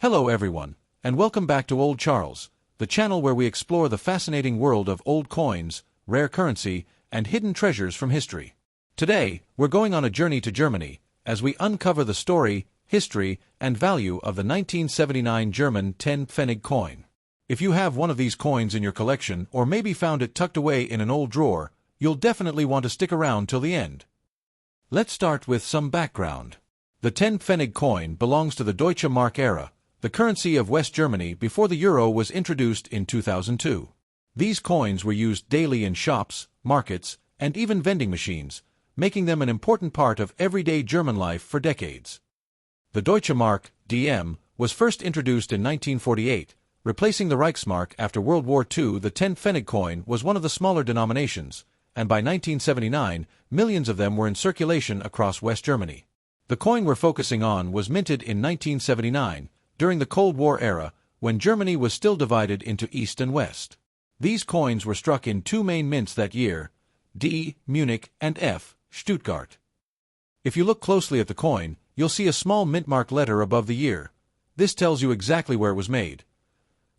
Hello everyone, and welcome back to Old Charles, the channel where we explore the fascinating world of old coins, rare currency, and hidden treasures from history. Today, we're going on a journey to Germany, as we uncover the story, history, and value of the 1979 German 10 Pfennig coin. If you have one of these coins in your collection or maybe found it tucked away in an old drawer, you'll definitely want to stick around till the end. Let's start with some background. The 10 Pfennig coin belongs to the Deutsche Mark era, the currency of West Germany before the euro was introduced in 2002. These coins were used daily in shops, markets, and even vending machines, making them an important part of everyday German life for decades. The Deutsche Mark, DM, was first introduced in 1948, replacing the Reichsmark after World War II. The 10 Pfennig coin was one of the smaller denominations, and by 1979, millions of them were in circulation across West Germany. The coin we're focusing on was minted in 1979, during the Cold War era, when Germany was still divided into East and West. These coins were struck in two main mints that year, D, Munich, and F, Stuttgart. If you look closely at the coin, you'll see a small mint-mark letter above the year. This tells you exactly where it was made.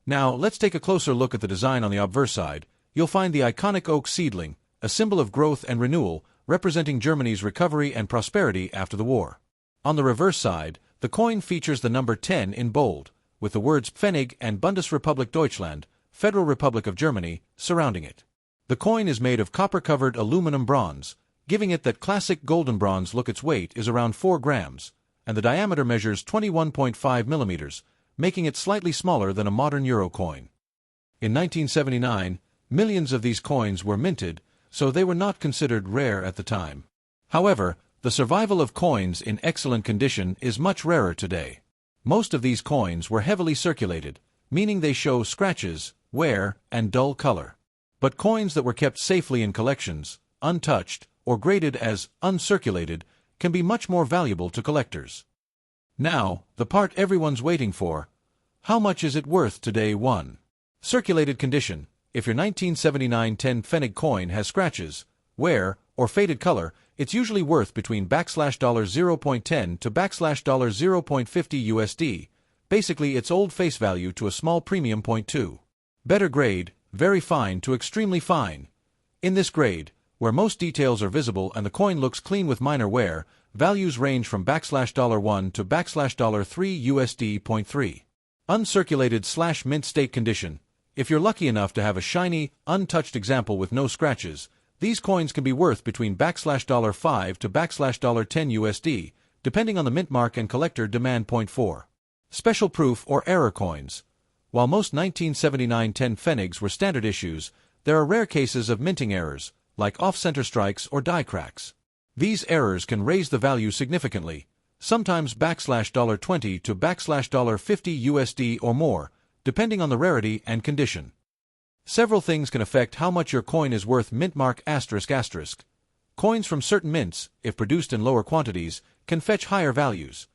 Now, let's take a closer look at the design on the obverse side. You'll find the iconic oak seedling, a symbol of growth and renewal, representing Germany's recovery and prosperity after the war. On the reverse side, the coin features the number 10 in bold, with the words Pfennig and Bundesrepublik Deutschland, Federal Republic of Germany, surrounding it. The coin is made of copper-covered aluminum bronze, giving it that classic golden bronze look. Its weight is around 4 grams, and the diameter measures 21.5 millimeters, making it slightly smaller than a modern euro coin. In 1979, millions of these coins were minted, so they were not considered rare at the time. However, the survival of coins in excellent condition is much rarer today. Most of these coins were heavily circulated, meaning they show scratches, wear, and dull color. But coins that were kept safely in collections, untouched, or graded as uncirculated, can be much more valuable to collectors. Now, the part everyone's waiting for. How much is it worth today? 1. Circulated condition. If your 1979 10 Pfennig coin has scratches, wear, or faded color, it's usually worth between $0.10 to $0.50 USD, basically its old face value to a small premium. 2. Better grade, very fine to extremely fine. In this grade, where most details are visible and the coin looks clean with minor wear, values range from $1 to $3 USD. 3. Uncirculated/mint state condition. If you're lucky enough to have a shiny, untouched example with no scratches, these coins can be worth between $5 to $10 USD, depending on the mint mark and collector demand. 4. Special proof or error coins. While most 1979 10 Pfennigs were standard issues, there are rare cases of minting errors, like off-center strikes or die cracks. These errors can raise the value significantly, sometimes $20 to $50 USD or more, depending on the rarity and condition. Several things can affect how much your coin is worth. Mint mark ***. Coins from certain mints, if produced in lower quantities, can fetch higher values.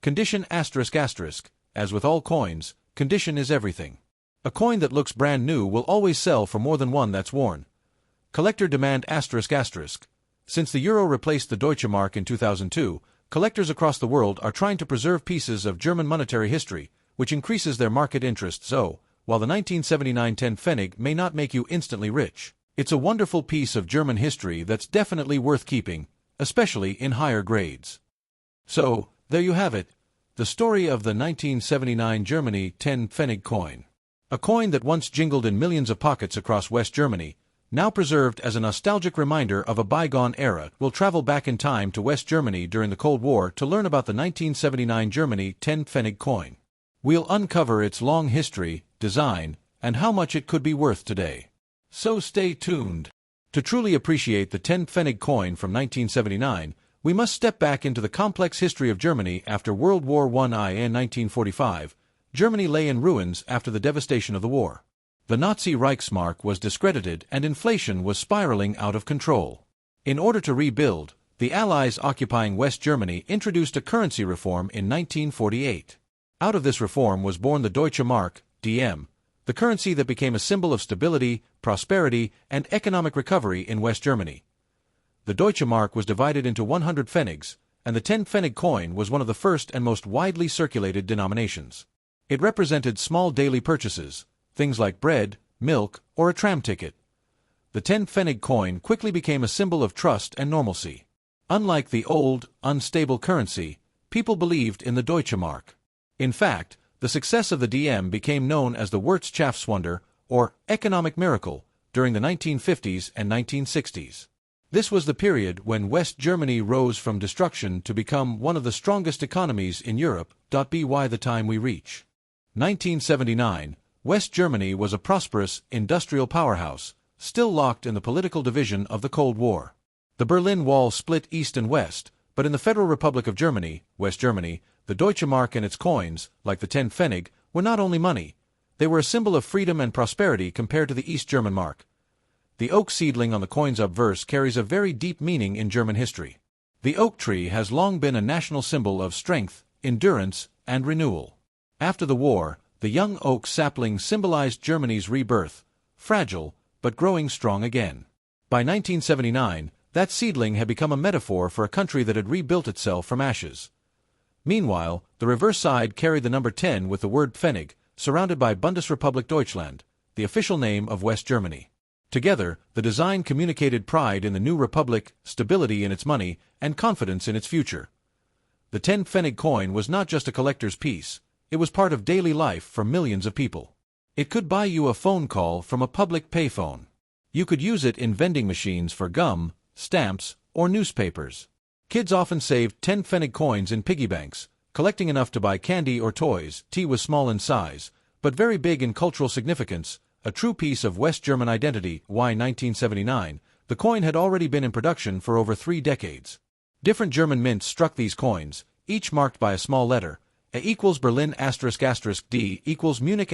Condition ***. As with all coins, condition is everything. A coin that looks brand new will always sell for more than one that's worn. Collector demand ***. Since the euro replaced the Deutsche Mark in 2002, collectors across the world are trying to preserve pieces of German monetary history, which increases their market interest. So, while the 1979 10 Pfennig may not make you instantly rich, it's a wonderful piece of German history that's definitely worth keeping, especially in higher grades. So, there you have it, the story of the 1979 Germany 10 Pfennig coin. A coin that once jingled in millions of pockets across West Germany, now preserved as a nostalgic reminder of a bygone era. We'll travel back in time to West Germany during the Cold War to learn about the 1979 Germany 10 Pfennig coin. We'll uncover its long history, design, and how much it could be worth today. So stay tuned. To truly appreciate the 10 Pfennig coin from 1979, we must step back into the complex history of Germany after World War I. In 1945, Germany lay in ruins after the devastation of the war. The Nazi Reichsmark was discredited and inflation was spiraling out of control. In order to rebuild, the Allies occupying West Germany introduced a currency reform in 1948. Out of this reform was born the Deutsche Mark, DM, the currency that became a symbol of stability, prosperity, and economic recovery in West Germany. The Deutsche Mark was divided into 100 Pfennigs, and the 10 Pfennig coin was one of the first and most widely circulated denominations. It represented small daily purchases, things like bread, milk, or a tram ticket. The 10 Pfennig coin quickly became a symbol of trust and normalcy. Unlike the old, unstable currency, people believed in the Deutsche Mark. In fact, the success of the DM became known as the Wirtschaftswunder, or economic miracle, during the 1950s and 1960s. This was the period when West Germany rose from destruction to become one of the strongest economies in Europe. By the time we reach 1979, West Germany was a prosperous, industrial powerhouse, still locked in the political division of the Cold War. The Berlin Wall split east and west, but in the Federal Republic of Germany, West Germany, the Deutsche Mark and its coins, like the 10 Pfennig, were not only money. They were a symbol of freedom and prosperity compared to the East German mark. The oak seedling on the coin's obverse carries a very deep meaning in German history. The oak tree has long been a national symbol of strength, endurance, and renewal. After the war, the young oak sapling symbolized Germany's rebirth, fragile, but growing strong again. By 1979, that seedling had become a metaphor for a country that had rebuilt itself from ashes. Meanwhile, the reverse side carried the number 10 with the word Pfennig, surrounded by Bundesrepublik Deutschland, the official name of West Germany. Together, the design communicated pride in the new republic, stability in its money, and confidence in its future. The 10 Pfennig coin was not just a collector's piece, it was part of daily life for millions of people. It could buy you a phone call from a public payphone. You could use it in vending machines for gum, stamps, or newspapers. Kids often saved 10 Pfennig coins in piggy banks, collecting enough to buy candy or toys. Tea was small in size, but very big in cultural significance, a true piece of West German identity. 1979, the coin had already been in production for over 3 decades. Different German mints struck these coins, each marked by a small letter. A equals Berlin ***, D equals Munich ***,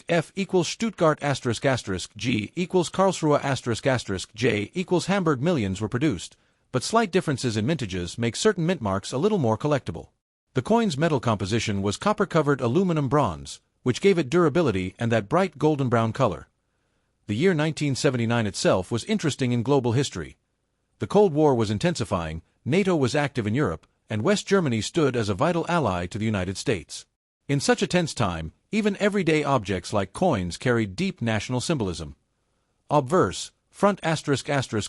F equals Stuttgart ***, G equals Karlsruhe ***, J equals Hamburg. Millions were produced, but slight differences in mintages make certain mint marks a little more collectible. The coin's metal composition was copper-covered aluminum bronze, which gave it durability and that bright golden brown color. The year 1979 itself was interesting in global history. The Cold War was intensifying, NATO was active in Europe, and West Germany stood as a vital ally to the United States. In such a tense time, even everyday objects like coins carried deep national symbolism. Obverse, front ***,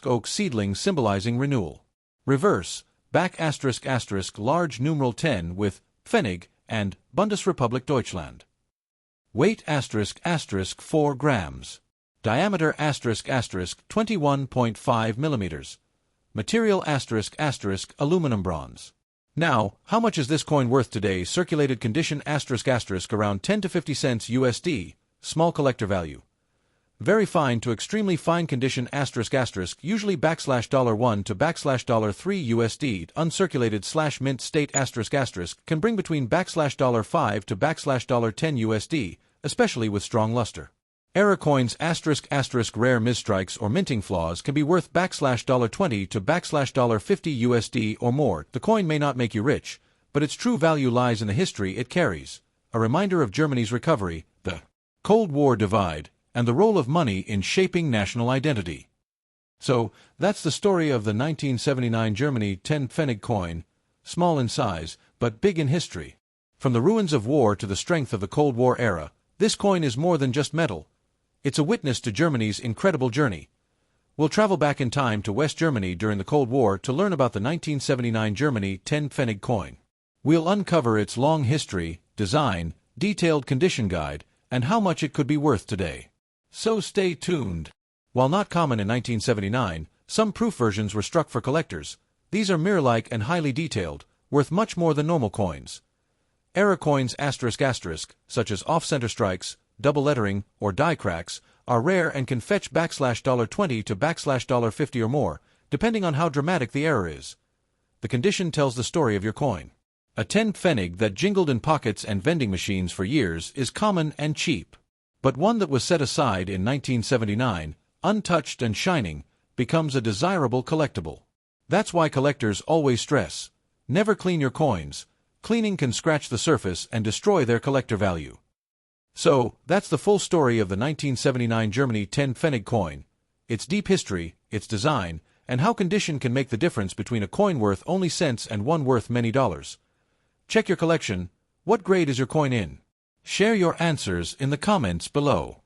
oak seedling symbolizing renewal. Reverse, back ***, large numeral 10 with Pfennig and Bundesrepublik Deutschland. Weight ***, 4 grams. Diameter ***, 21.5 millimeters. Material ***, aluminum bronze. Now, how much is this coin worth today? Circulated condition ***, around 10 to 50 cents USD, small collector value. Very fine to extremely fine condition ***, usually $1 to $3 USD, uncirculated /mint state ***, can bring between $5 to $10 USD, especially with strong luster. Error coins ***, rare misstrikes or minting flaws can be worth $20 to $50 USD or more. The coin may not make you rich, but its true value lies in the history it carries, a reminder of Germany's recovery, the Cold War divide, and the role of money in shaping national identity. So, that's the story of the 1979 Germany 10 Pfennig coin, small in size, but big in history. From the ruins of war to the strength of the Cold War era, this coin is more than just metal. It's a witness to Germany's incredible journey. We'll travel back in time to West Germany during the Cold War to learn about the 1979 Germany 10 Pfennig coin. We'll uncover its long history, design, detailed condition guide, and how much it could be worth today. So stay tuned. While not common in 1979, some proof versions were struck for collectors. These are mirror-like and highly detailed, worth much more than normal coins. Error coins ***, such as off-center strikes, double lettering, or die cracks, are rare and can fetch $20 to $50 or more, depending on how dramatic the error is. The condition tells the story of your coin. A 10 Pfennig that jingled in pockets and vending machines for years is common and cheap. But one that was set aside in 1979, untouched and shining, becomes a desirable collectible. That's why collectors always stress, never clean your coins. Cleaning can scratch the surface and destroy their collector value. So, that's the full story of the 1979 Germany 10 Pfennig coin, its deep history, its design, and how condition can make the difference between a coin worth only cents and one worth many dollars. Check your collection. What grade is your coin in? Share your answers in the comments below.